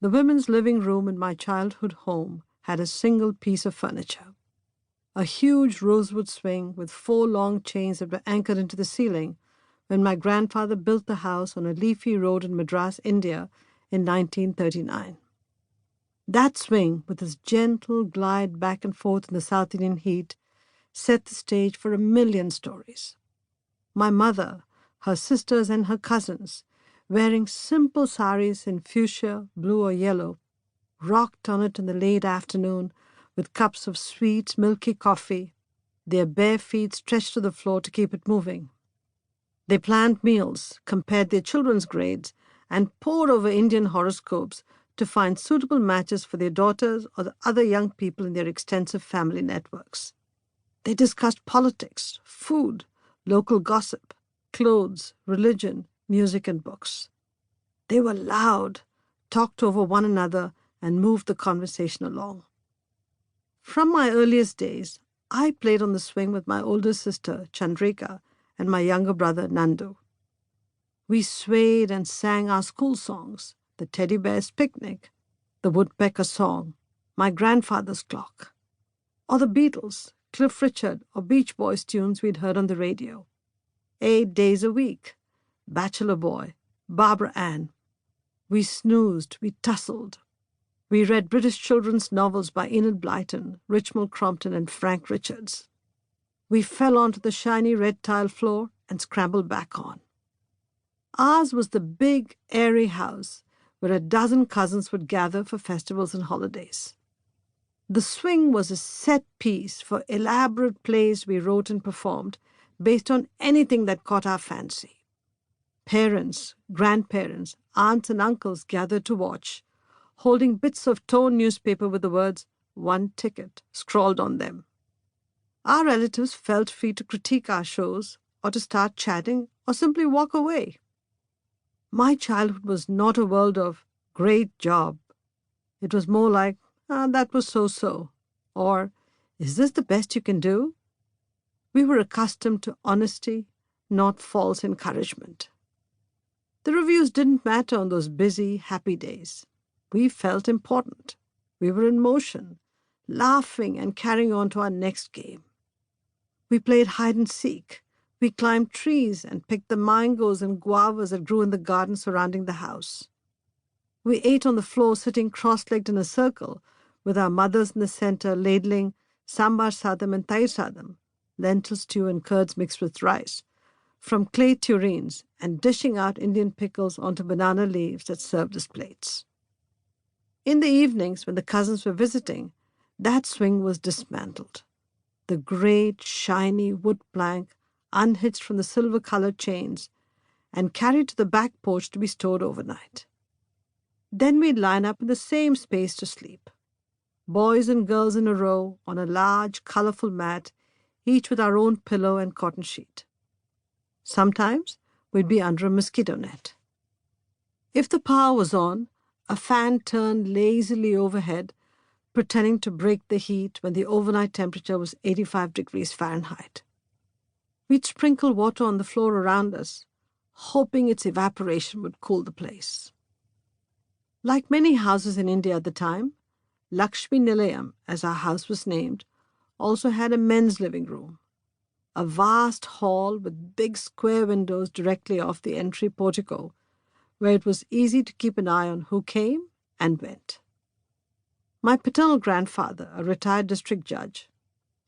The women's living room in my childhood home had a single piece of furniture. A huge rosewood swing with 4 long chains that were anchored into the ceiling when my grandfather built the house on a leafy road in Madras, India in 1939. That swing, with its gentle glide back and forth in the South Indian heat, set the stage for a million stories. My mother, her sisters and her cousins, wearing simple saris in fuchsia, blue or yellow, rocked on it in the late afternoon with cups of sweet, milky coffee, their bare feet stretched to the floor to keep it moving. They planned meals, compared their children's grades, and pored over Indian horoscopes to find suitable matches for their daughters or the other young people in their extensive family networks. They discussed politics, food, local gossip, clothes, religion, music, and books. They were loud, talked over one another, and moved the conversation along. From my earliest days, I played on the swing with my older sister, Chandrika, and my younger brother, Nandu. We swayed and sang our school songs, the Teddy Bear's Picnic, the Woodpecker Song, My Grandfather's Clock, or the Beatles, Cliff Richard, or Beach Boys tunes we'd heard on the radio. 8 Days a Week, Bachelor Boy, Barbara Ann. We snoozed, we tussled. We read British children's novels by Enid Blyton, Richmal Crompton, and Frank Richards. We fell onto the shiny red tile floor and scrambled back on. Ours was the big, airy house where a dozen cousins would gather for festivals and holidays. The swing was a set piece for elaborate plays we wrote and performed based on anything that caught our fancy. Parents, grandparents, aunts and uncles gathered to watch, holding bits of torn newspaper with the words, "1 ticket," scrawled on them. Our relatives felt free to critique our shows, or to start chatting, or simply walk away. My childhood was not a world of "great job." It was more like, "that was so-so," or "is this the best you can do?" We were accustomed to honesty, not false encouragement. The reviews didn't matter on those busy, happy days. We felt important. We were in motion, laughing and carrying on to our next game. We played hide and seek. We climbed trees and picked the mangoes and guavas that grew in the garden surrounding the house. We ate on the floor sitting cross-legged in a circle, with our mothers in the center ladling sambar sadam and tair sadam, lentil stew and curds mixed with rice, from clay tureens, and dishing out Indian pickles onto banana leaves that served as plates. In the evenings, when the cousins were visiting, that swing was dismantled. The great, shiny wood plank unhitched from the silver-colored chains and carried to the back porch to be stored overnight. Then we'd line up in the same space to sleep, boys and girls in a row on a large, colorful mat, each with our own pillow and cotton sheet. Sometimes we'd be under a mosquito net. If the power was on, a fan turned lazily overhead, pretending to break the heat when the overnight temperature was 85 degrees Fahrenheit. We'd sprinkle water on the floor around us, hoping its evaporation would cool the place. Like many houses in India at the time, Lakshmi Nilayam, as our house was named, also had a men's living room, a vast hall with big square windows directly off the entry portico, where it was easy to keep an eye on who came and went. My paternal grandfather, a retired district judge,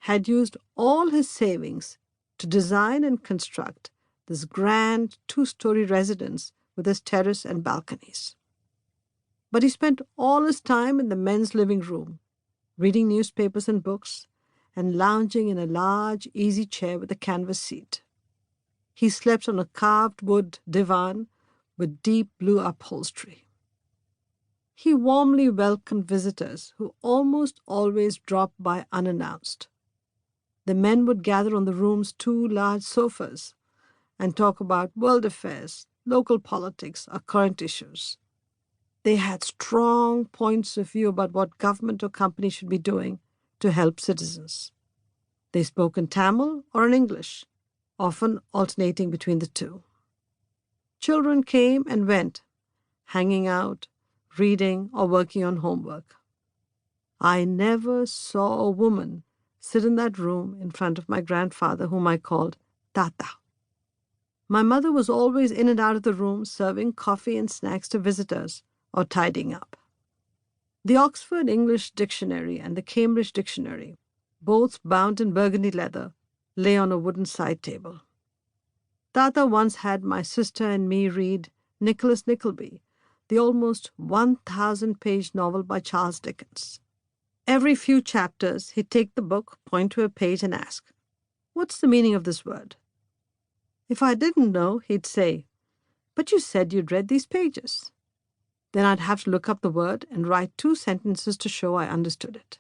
had used all his savings to design and construct this grand 2-story residence with its terrace and balconies. But he spent all his time in the men's living room, reading newspapers and books, and lounging in a large, easy chair with a canvas seat. He slept on a carved wood divan with deep blue upholstery. He warmly welcomed visitors who almost always dropped by unannounced. The men would gather on the room's 2 large sofas and talk about world affairs, local politics, or current issues. They had strong points of view about what government or company should be doing to help citizens. They spoke in Tamil or in English, often alternating between the two. Children came and went, hanging out, reading, or working on homework. I never saw a woman sit in that room in front of my grandfather, whom I called Tata. My mother was always in and out of the room serving coffee and snacks to visitors or tidying up. The Oxford English Dictionary and the Cambridge Dictionary, both bound in burgundy leather, lay on a wooden side table. Tata once had my sister and me read Nicholas Nickleby, the almost 1,000-page novel by Charles Dickens. Every few chapters, he'd take the book, point to a page, and ask, "What's the meaning of this word?" If I didn't know, he'd say, "But you said you'd read these pages." Then I'd have to look up the word and write 2 sentences to show I understood it.